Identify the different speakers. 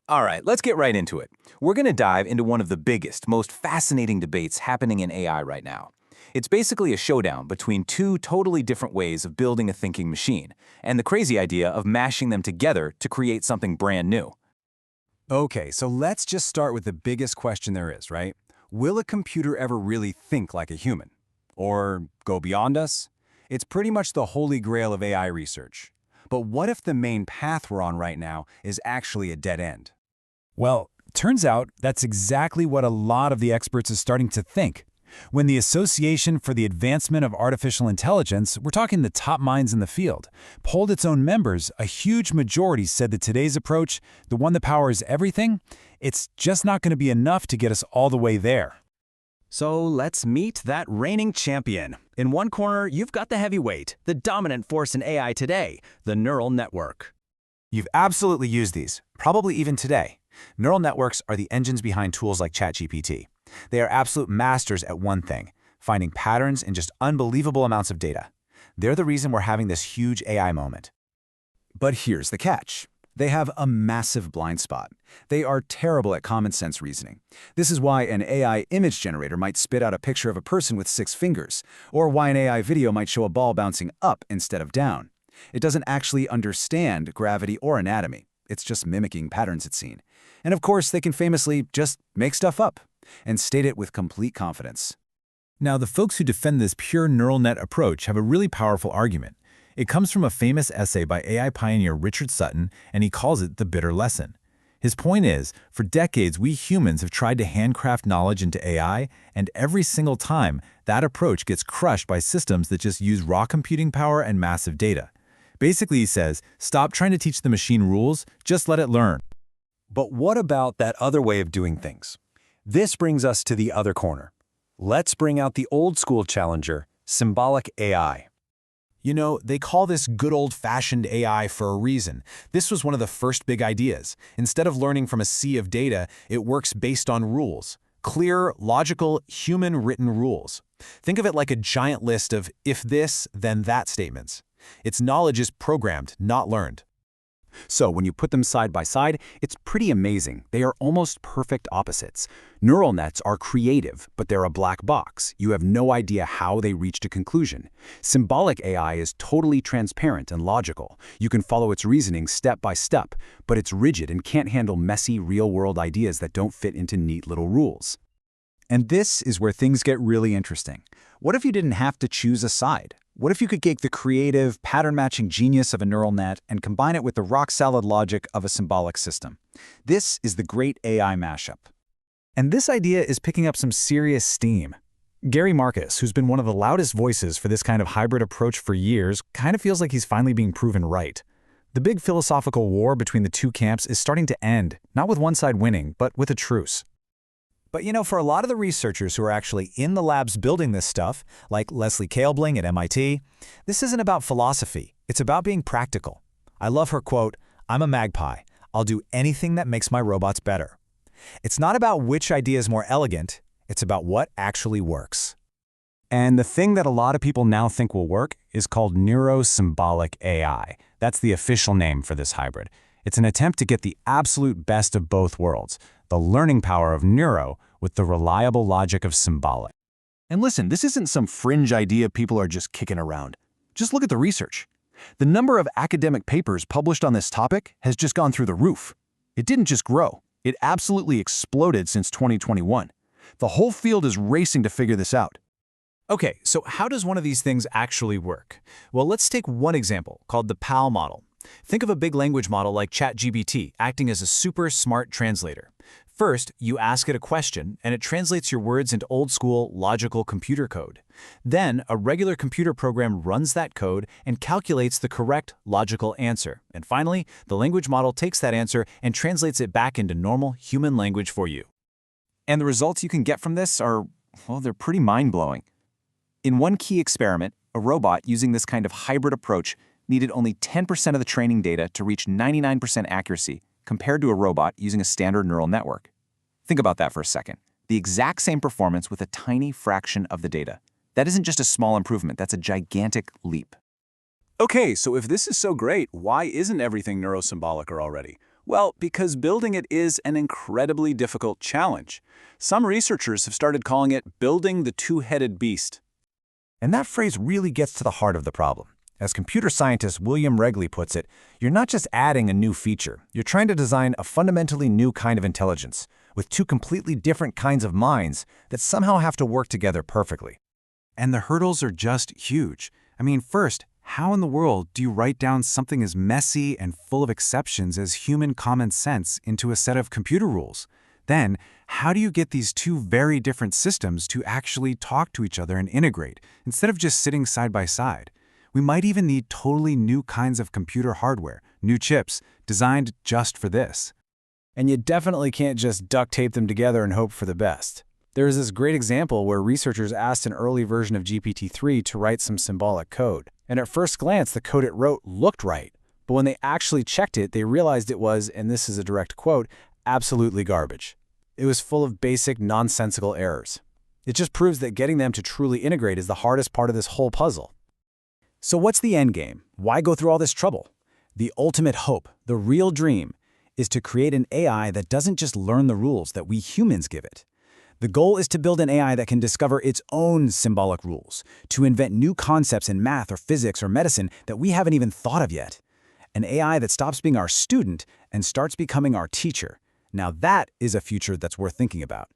Speaker 1: All right, let's get right into it. We're going to dive into one of the biggest, most fascinating debates happening in AI right now. It's basically a showdown between two totally different ways of building a thinking machine, and the crazy idea of mashing them together to create something brand new.
Speaker 2: Okay, so let's just start with the biggest question there is, right? Will a computer ever really think like a human? Or go beyond us? It's pretty much the holy grail of AI research. But what if the main path we're on right now is actually a dead end? Well, turns out that's exactly what a lot of the experts is starting to think. When the Association for the Advancement of Artificial Intelligence, we're talking the top minds in the field, polled its own members, a huge majority said that today's approach, the one that powers everything, it's just not going to be enough to get us all the way there.
Speaker 3: So let's meet that reigning champion. In one corner, you've got the heavyweight, the dominant force in AI today, the neural network.
Speaker 4: You've absolutely used these, probably even today. Neural networks are the engines behind tools like ChatGPT. They are absolute masters at one thing, finding patterns in just unbelievable amounts of data. They're the reason we're having this huge AI moment.
Speaker 2: But here's the catch. They have a massive blind spot. They are terrible at common sense reasoning. This is why an AI image generator might spit out a picture of a person with 6 fingers, or why an AI video might show a ball bouncing up instead of down. It doesn't actually understand gravity or anatomy. It's just mimicking patterns it's seen. And of course, they can famously just make stuff up and state it with complete confidence.
Speaker 5: Now, the folks who defend this pure neural net approach have a really powerful argument. It comes from a famous essay by AI pioneer Richard Sutton, and he calls it the bitter lesson. His point is, for decades, we humans have tried to handcraft knowledge into AI, and every single time, that approach gets crushed by systems that just use raw computing power and massive data. Basically, he says, stop trying to teach the machine rules, just let it learn.
Speaker 2: But what about that other way of doing things? This brings us to the other corner. Let's bring out the old-school challenger, symbolic AI.
Speaker 5: You know, they call this good old-fashioned AI for a reason. This was one of the first big ideas. Instead of learning from a sea of data, it works based on rules. Clear, logical, human-written rules. Think of it like a giant list of if this, then that statements. Its knowledge is programmed, not learned.
Speaker 2: So when you put them side by side, it's pretty amazing. They are almost perfect opposites. Neural nets are creative, but they're a black box. You have no idea how they reached a conclusion. Symbolic AI is totally transparent and logical. You can follow its reasoning step by step, but it's rigid and can't handle messy, real-world ideas that don't fit into neat little rules. And this is where things get really interesting. What if you didn't have to choose a side? What if you could take the creative, pattern-matching genius of a neural net and combine it with the rock-solid logic of a symbolic system? This is the great AI mashup.
Speaker 5: And this idea is picking up some serious steam. Gary Marcus, who's been one of the loudest voices for this kind of hybrid approach for years, kind of feels like he's finally being proven right. The big philosophical war between the two camps is starting to end, not with one side winning, but with a truce.
Speaker 2: But you know, for a lot of the researchers who are actually in the labs building this stuff, like Leslie Kaelbling at MIT, this isn't about philosophy. It's about being practical. I love her quote, "I'm a magpie. I'll do anything that makes my robots better." It's not about which idea is more elegant. It's about what actually works. And the thing that a lot of people now think will work is called neuro-symbolic AI. That's the official name for this hybrid. It's an attempt to get the absolute best of both worlds, the learning power of neuro with the reliable logic of symbolic.
Speaker 1: And listen, this isn't some fringe idea people are just kicking around. Just look at the research. The number of academic papers published on this topic has just gone through the roof. It didn't just grow. It absolutely exploded since 2021. The whole field is racing to figure this out.
Speaker 5: Okay, so how does one of these things actually work? Well, let's take one example called the PAL model. Think of a big language model like ChatGPT acting as a super smart translator. First, you ask it a question, and it translates your words into old-school, logical computer code. Then, a regular computer program runs that code and calculates the correct, logical answer. And finally, the language model takes that answer and translates it back into normal human language for you.
Speaker 1: And the results you can get from this are, well, they're pretty mind-blowing. In one key experiment, a robot using this kind of hybrid approach needed only 10% of the training data to reach 99% accuracy, compared to a robot using a standard neural network. Think about that for a second. The exact same performance with a tiny fraction of the data. That isn't just a small improvement, that's a gigantic leap.
Speaker 2: Okay, so if this is so great, why isn't everything neurosymbolic already?
Speaker 5: Well, because building it is an incredibly difficult challenge. Some researchers have started calling it building the two-headed beast.
Speaker 4: And that phrase really gets to the heart of the problem. As computer scientist William Regley puts it, you're not just adding a new feature, you're trying to design a fundamentally new kind of intelligence, with two completely different kinds of minds that somehow have to work together perfectly.
Speaker 2: And the hurdles are just huge. I mean, first, how in the world do you write down something as messy and full of exceptions as human common sense into a set of computer rules? Then, how do you get these two very different systems to actually talk to each other and integrate, instead of just sitting side by side? We might even need totally new kinds of computer hardware, new chips, designed just for this.
Speaker 3: And you definitely can't just duct tape them together and hope for the best. There is this great example where researchers asked an early version of GPT-3 to write some symbolic code. And at first glance, the code it wrote looked right. But when they actually checked it, they realized it was, and this is a direct quote, absolutely garbage. It was full of basic, nonsensical errors. It just proves that getting them to truly integrate is the hardest part of this whole puzzle. So what's the end game? Why go through all this trouble? The ultimate hope, the real dream, is to create an AI that doesn't just learn the rules that we humans give it. The goal is to build an AI that can discover its own symbolic rules, to invent new concepts in math or physics or medicine that we haven't even thought of yet. An AI that stops being our student and starts becoming our teacher. Now that is a future that's worth thinking about.